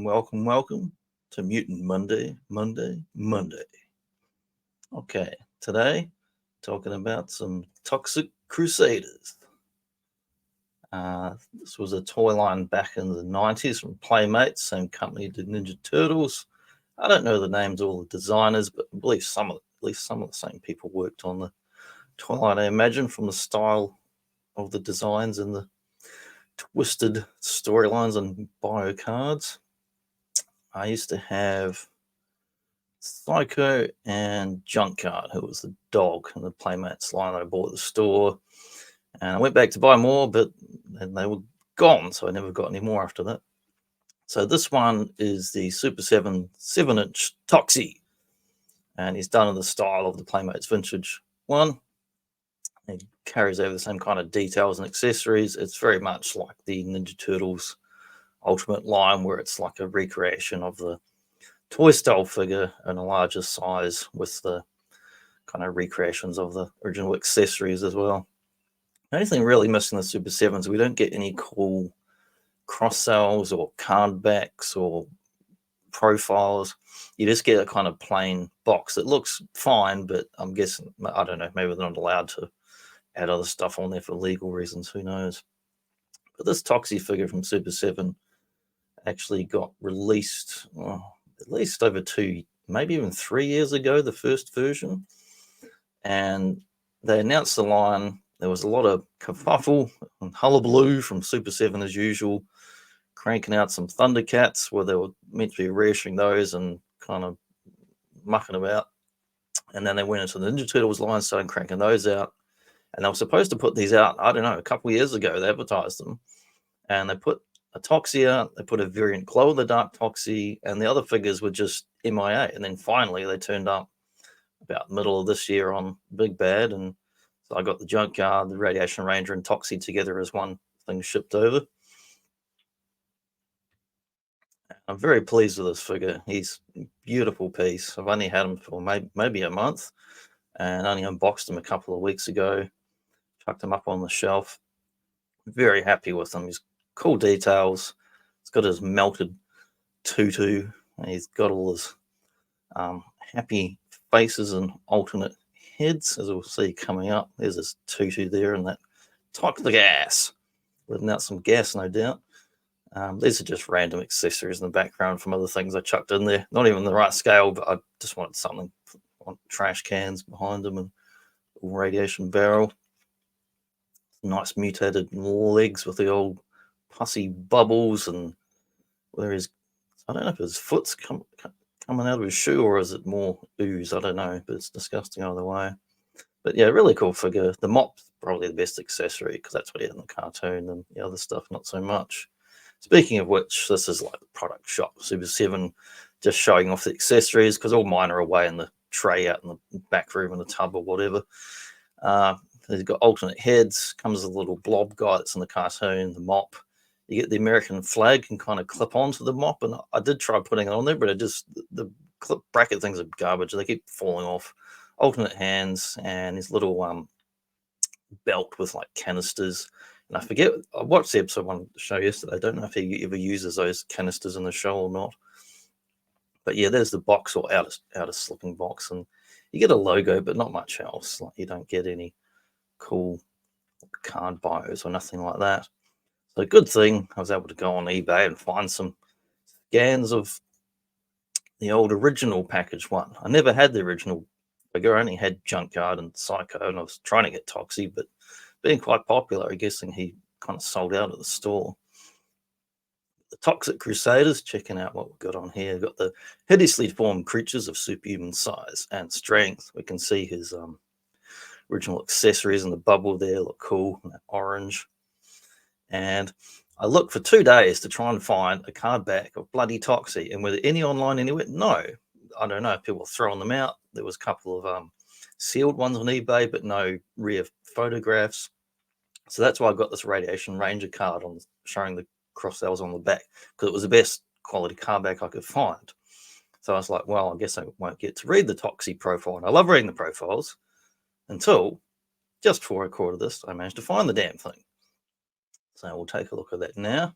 welcome to Mutant Monday. Okay, today talking about some toxic Crusaders. This was a toy line back in the 90s from PLAYMATES, same company did Ninja Turtles. I don't know the names of all the designers, but I believe at least some of the same people worked on the toy line, I imagine, from the style of the designs and the twisted storylines on bio cards. I used to have Psycho and Junkyard, who was the dog in the Playmates line I bought at the store. And I went back to buy more, but then they were gone, so I never got any more after that. So this one is the Super 7 7-inch Toxie, and he's done in the style of the Playmates Vintage one. He carries over the same kind of details and accessories. It's very much like the Ninja Turtles Ultimate line, where it's like a recreation of the toy style figure in a larger size with the kind of recreations of the original accessories as well. The only thing really missing in the Super 7s, we don't get any cool cross sells or card backs or profiles. You just get a kind of plain box that looks fine, but I'm guessing, I don't know, maybe they're not allowed to add other stuff on there for legal reasons, who knows. But this Toxie figure from Super 7 actually got released at least over 2, maybe even 3 years ago, the first version. And they announced the line. There was a lot of kerfuffle and hullabaloo from Super 7 as usual, cranking out some Thundercats where they were meant to be reissuing those and kind of mucking about. And then they went into the Ninja Turtles line, started cranking those out. And they were supposed to put these out, I don't know, a couple of years ago. They advertised them. And they put a Toxie out, they put a variant glow in the dark Toxie, and the other figures were just MIA. And then finally they turned up about middle of this year on Big Bad, and so I got the Junkyard, the Radiation Ranger, and Toxie together as one thing shipped over. I'm very pleased with this figure. He's a beautiful piece. I've only had him for maybe a month, and only unboxed him a couple of weeks ago. Chucked him up on the shelf. Very happy with him. He's cool details. He's got his melted tutu. And he's got all his happy faces and alternate heads, as we'll see coming up. There's his tutu there and that toxic gas. Letting out some gas, no doubt. These are just random accessories in the background from other things I chucked in there. Not even the right scale, but I just wanted something on trash cans behind them and a radiation barrel. Nice mutated legs with the old pussy bubbles, and where his, I don't know if his foot's coming out of his shoe or is it more ooze, I don't know, but it's disgusting either way. But yeah, really cool figure. The mop's probably the best accessory because that's what he had in the cartoon, and the other stuff not so much. Speaking of which, this is like the product shop, Super 7, just showing off the accessories because all mine are away in the tray out in the back room in the tub or whatever. They've got alternate heads, comes with a little blob guy that's in the cartoon, the mop. You get the American flag can kind of clip onto the mop, and I did try putting it on there, but it just, the clip bracket things are garbage. They keep falling off. Alternate hands and his little belt with like canisters. And I forget, I watched the episode I wanted to show yesterday. I don't know if he ever uses those canisters in the show or not. But yeah, there's the box or outer slipping box, and you get a logo, but not much else. Like you don't get any cool card bios or nothing like that. So good thing I was able to go on eBay and find some scans of the old original package one. I never had the original figure. I only had Junkyard and Psycho, and I was trying to get Toxie, but being quite popular, I'm guessing he kind of sold out at the store. The Toxic Crusaders, checking out what we've got on here. We've got the hideously formed creatures of superhuman size and strength. We can see his original accessories in the bubble there look cool, and that orange. And I looked for 2 days to try and find a card back of bloody Toxie. And were there any online anywhere? No. I don't know if people were throwing them out. There was a couple of sealed ones on eBay, but no rare photographs. So that's why I got this Radiation Ranger card on showing the cross cells on the back, because it was the best quality card back I could find. So I was like, well, I guess I won't get to read the Toxie profile. And I love reading the profiles until just before I recorded this, I managed to find the damn thing. So we'll take a look at that now.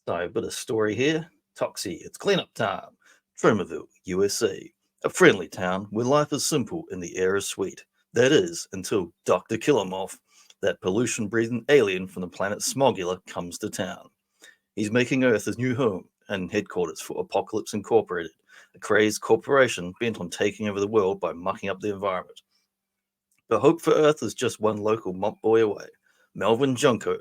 So a bit of story here. Toxie, it's cleanup time. Tremorville, USA. A friendly town where life is simple and the air is sweet. That is, until Dr. Killamov, that pollution breathing alien from the planet Smogula, comes to town. He's making Earth his new home and headquarters for Apocalypse Incorporated, a crazed corporation bent on taking over the world by mucking up the environment. But hope for Earth is just one local mop boy away, Melvin Junko,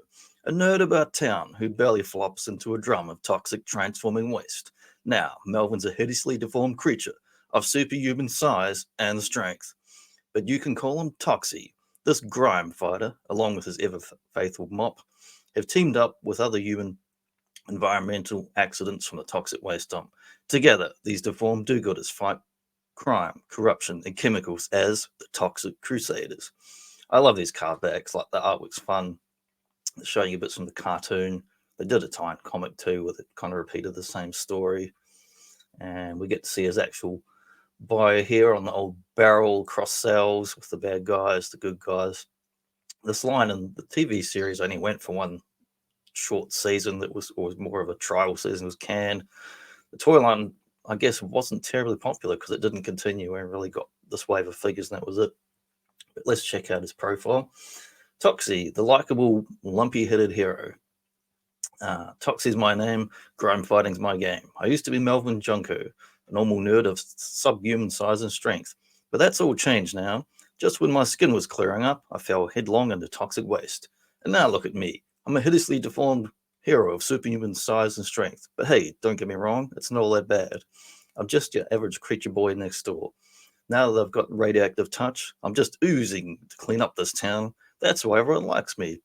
a nerd about town who belly flops into a drum of toxic transforming waste. Now, Melvin's a hideously deformed creature of superhuman size and strength, but you can call him Toxie. This grime fighter, along with his ever faithful mop, have teamed up with other human environmental accidents from the toxic waste dump. Together, these deformed do-gooders fight crime, corruption, and chemicals as the Toxic Crusaders. I love these card backs. Like the artwork's fun, it's showing you bits from the cartoon. They did a tie-in comic too, with it kind of repeated the same story, and we get to see his actual bio here on the old barrel cross sells with the bad guys, the good guys. This line in the TV series only went for one short season that was more of a trial season, was canned. The toy line, I guess, wasn't terribly popular because it didn't continue and really got this wave of figures, and that was it. But let's check out his profile. Toxie, the likable, lumpy-headed hero. Toxie's my name, grime fighting's my game. I used to be Melvin Junko, a normal nerd of subhuman size and strength. But that's all changed now. Just when my skin was clearing up, I fell headlong into toxic waste. And now look at me. I'm a hideously deformed hero of superhuman size and strength. But hey, don't get me wrong, it's not all that bad. I'm just your average creature boy next door. Now that I've got radioactive touch, I'm just oozing to clean up this town. That's why everyone likes me.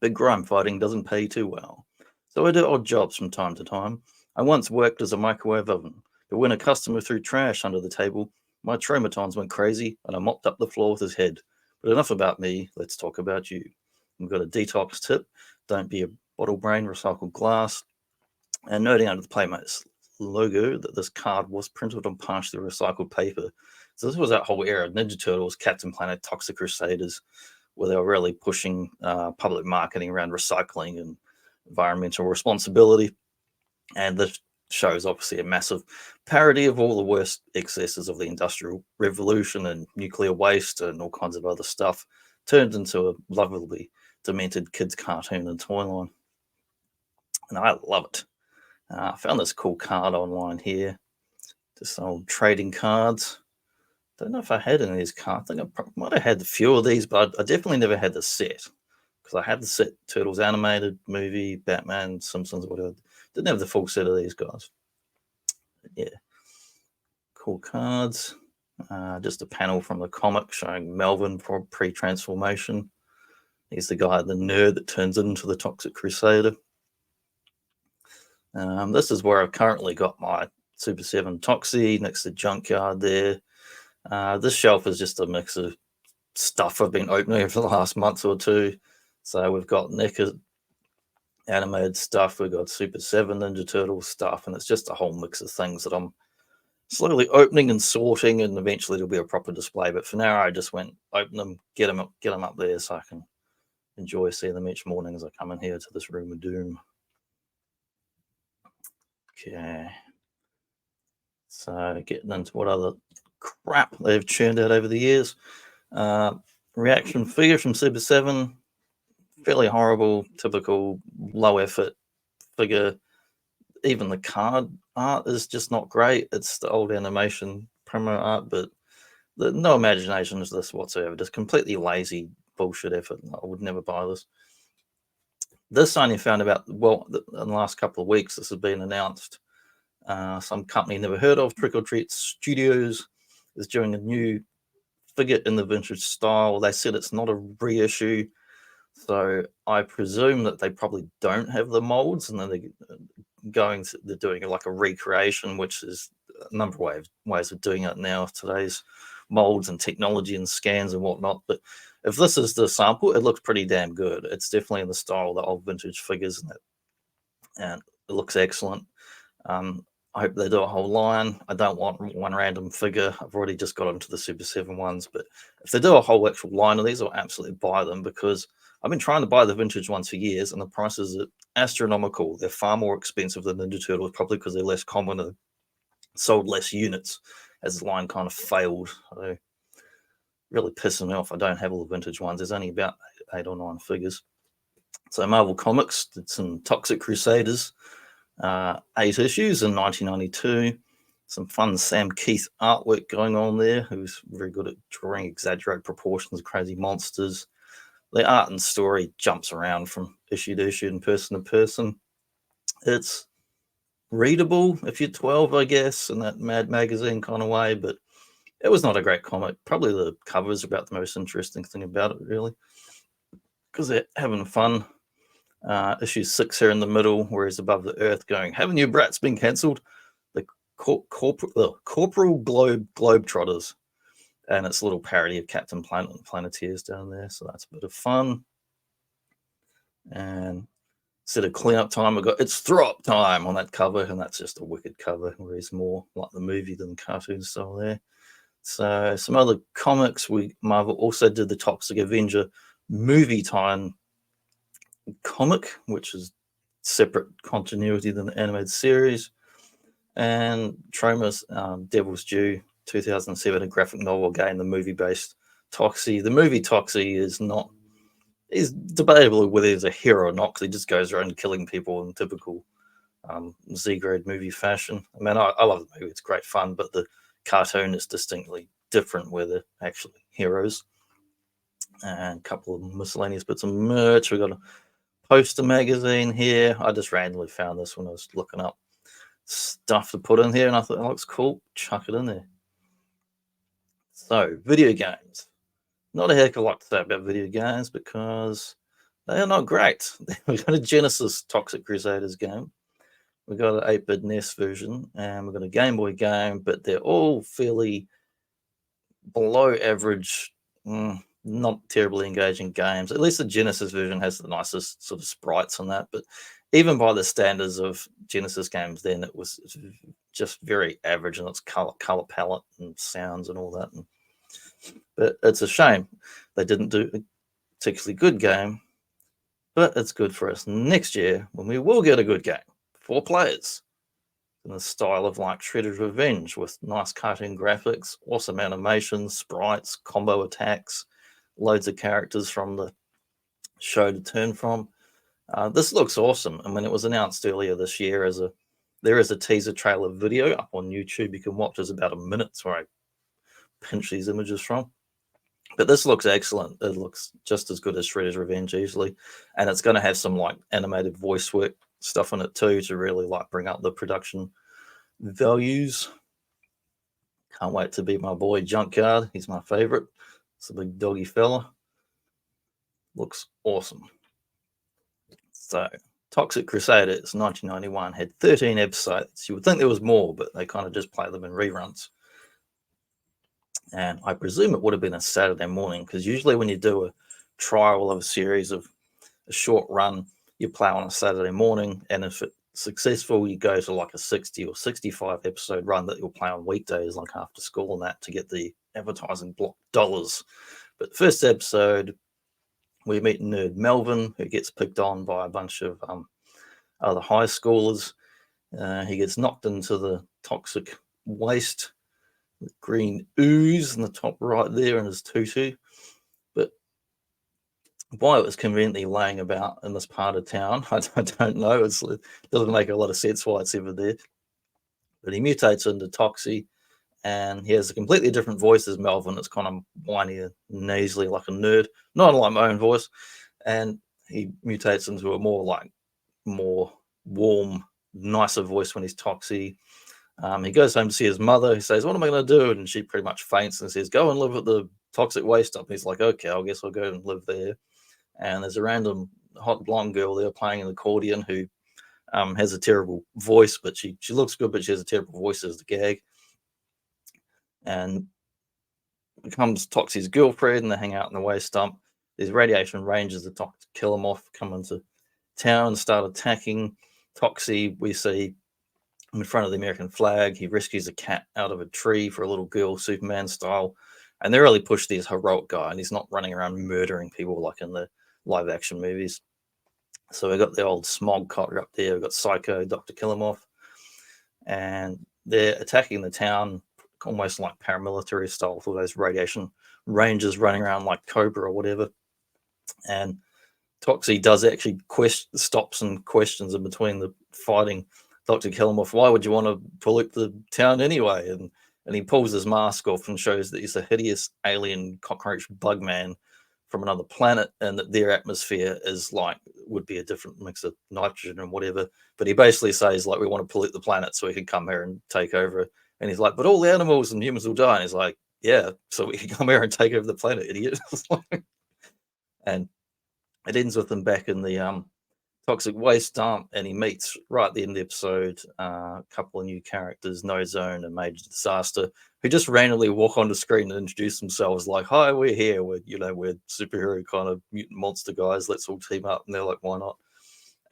But grime fighting doesn't pay too well. So I do odd jobs from time to time. I once worked as a microwave oven, but when a customer threw trash under the table, my traumatons went crazy and I mopped up the floor with his head. But enough about me, let's talk about you. We've got a detox tip. Don't be a bottle brain, recycled glass. And noting under the Playmates logo that this card was printed on partially recycled paper. So this was that whole era of Ninja Turtles, Captain Planet, Toxic Crusaders, where they were really pushing public marketing around recycling and environmental responsibility. And this shows obviously a massive parody of all the worst excesses of the Industrial Revolution and nuclear waste and all kinds of other stuff, turned into a lovely, demented kids' cartoon and toy line. And I love it. I found this cool card online here. Just old trading cards. Don't know if I had any of these cards. I think I might have had a few of these, but I definitely never had the set. Because I had the set Turtles animated movie, Batman, Simpsons, whatever. Didn't have the full set of these guys. But yeah. Cool cards. Just a panel from the comic showing Melvin pre-transformation. He's the guy, the nerd that turns into the Toxic Crusader. This is where I've currently got my Super 7 Toxie next to Junkyard there. This shelf is just a mix of stuff I've been opening over the last month or two. So we've got NECA animated stuff, we've got Super 7 Ninja Turtles stuff, and it's just a whole mix of things that I'm slowly opening and sorting, and eventually it'll be a proper display. But for now, I just went open them, get them up there so I can enjoy seeing them each morning as I come in here to this room of doom. Okay. So getting into what other crap they've churned out over the years. Reaction figure from Super 7. Fairly horrible, typical low effort figure. Even the card art is just not great. It's the old animation promo art, but no imagination is this whatsoever. Just completely lazy bullshit effort. I would never buy this. This I only found about, well, in the last couple of weeks, this has been announced. Some company never heard of, Trick or Treat Studios, is doing a new figure in the vintage style. They said it's not a reissue, so I presume that they probably don't have the molds, and then they're doing like a recreation, which is a number of ways of doing it now. Today's molds and technology and scans and whatnot. But if this is the sample, it looks pretty damn good. It's definitely in the style of the old vintage figures, and it looks excellent. I hope they do a whole line. I don't want one random figure. I've already just got into the Super 7 ones, but if they do a whole actual line of these, I'll absolutely buy them, because I've been trying to buy the vintage ones for years, and the prices are astronomical. They're far more expensive than Ninja Turtles, probably because they're less common and sold less units as the line kind of failed. So really pissing me off. I don't have all the vintage ones. There's only about 8 or 9 figures. So Marvel Comics did some Toxic Crusaders, 8 issues in 1992. Some fun Sam Keith artwork going on there, who's very good at drawing exaggerated proportions of crazy monsters. The art and story jumps around from issue to issue and person to person. It's readable if you're 12, I guess, in that Mad Magazine kind of way, but it was not a great comic. Probably the cover is about the most interesting thing about it, really, because they're having fun. Issue 6 here in the middle, where he's above the earth going, haven't you brats been cancelled? The Corporal Globetrotters. And it's a little parody of Captain Planet and Planeteers down there, so that's a bit of fun. And instead of cleanup time, I got it's throw up time on that cover, and that's just a wicked cover where he's more like the movie than the cartoon style there. So some other comics, Marvel also did the Toxic Avenger movie time comic, which is separate continuity than the animated series, and Troma's Devil's Due 2007, a graphic novel game, the movie based Toxie. The movie Toxie is debatable whether he's a hero or not, because he just goes around killing people in typical Z-grade movie fashion. I mean, I love the movie, it's great fun, but the cartoon is distinctly different, where they're actually heroes. And a couple of miscellaneous bits of merch. We've got a poster magazine here. I just randomly found this when I was looking up stuff to put in here, and I thought, oh, looks cool, chuck it in there. So, video games. Not a heck of a lot to say about video games because they are not great. We've got a Genesis Toxic Crusaders game. We've got an 8-bit NES version, and we've got a Game Boy game, but they're all fairly below average, not terribly engaging games. At least the Genesis version has the nicest sort of sprites on that, but even by the standards of Genesis games then, it was just very average in its color palette and sounds and all that. But it's a shame they didn't do a particularly good game, but it's good for us next year when we will get a good game, 4 players, in the style of like Shredder's Revenge, with nice cartoon graphics, awesome animations, sprites, combo attacks, loads of characters from the show to turn from. This looks awesome. I mean, it was announced earlier this year there is a teaser trailer video up on YouTube you can watch. It's about a minute, so I pinch these images from. But this looks excellent. It looks just as good as Shredder's Revenge easily, and it's going to have some like animated voice work stuff in it too to really like bring up the production values. Can't wait to be my boy Junkyard. He's my favorite. It's a big doggy fella. Looks awesome. So, Toxic Crusaders 1991 had 13 episodes. You would think there was more, but they kind of just play them in reruns. And I presume it would have been a Saturday morning, because usually when you do a trial of a series of a short run, you play on a Saturday morning, and if it's successful, you go to like a 60 or 65 episode run that you'll play on weekdays, like after school and that, to get the advertising block dollars. But the first episode, we meet nerd Melvin, who gets picked on by a bunch of other high schoolers. He gets knocked into the toxic waste, green ooze in the top right there in his tutu. But why it was conveniently laying about in this part of town, I don't know. It doesn't make a lot of sense why it's ever there. But he mutates into Toxie, and he has a completely different voice as Melvin. It's kind of whiny and nasally like a nerd, not like my own voice. And he mutates into a more warm, nicer voice when he's Toxie. He goes home to see his mother. He says, what am I going to do? And she pretty much faints and says, go and live at the toxic waste dump. He's like, okay, I guess I'll go and live there. And there's a random hot blonde girl there playing an accordion who has a terrible voice, but she looks good, but she has a terrible voice as the gag. And becomes Toxie's girlfriend, and they hang out in the waste dump. These radiation rangers that to kill him off come into town and start attacking Toxie. We see in front of the American flag. He rescues a cat out of a tree for a little girl, Superman style. And they really push this heroic guy, and he's not running around murdering people like in the live action movies. So we got the old Smog Cotter up there. We've got Psycho, Dr. Killamorph, and they're attacking the town almost like paramilitary style with all those radiation rangers running around like Cobra or whatever. And Toxie does actually stops and questions in between the fighting Dr. Killamorph. Why would you want to pollute the town anyway? And he pulls his mask off and shows that he's a hideous alien cockroach bug man from another planet, and that their atmosphere is like would be a different mix of nitrogen and whatever. But he basically says like, we want to pollute the planet so we can come here and take over. And he's like, but all the animals and humans will die. And he's like, yeah, so we can come here and take over the planet, idiot. And it ends with him back in the toxic waste dump, and he meets right at the end of the episode a couple of new characters, No Zone and Major Disaster, who just randomly walk on the screen and introduce themselves like, hi, we're here, we're superhero kind of mutant monster guys, let's all team up. And they're like, why not?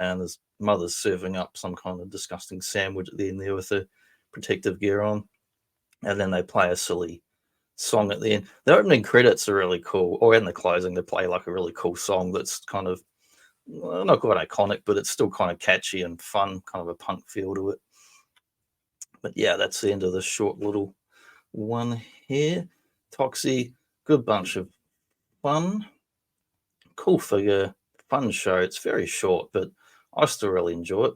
And his mother's serving up some kind of disgusting sandwich at the end there with her protective gear on. And then they play a silly song at the end. The opening credits are really cool, or in the closing they play like a really cool song that's kind of not quite iconic, but it's still kind of catchy and fun, kind of a punk feel to it. But yeah, that's the end of this short little one here. Toxie, good bunch of fun, cool figure, fun show. It's very short, but I still really enjoy it.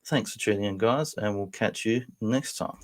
Thanks for tuning in, guys, and we'll catch you next time.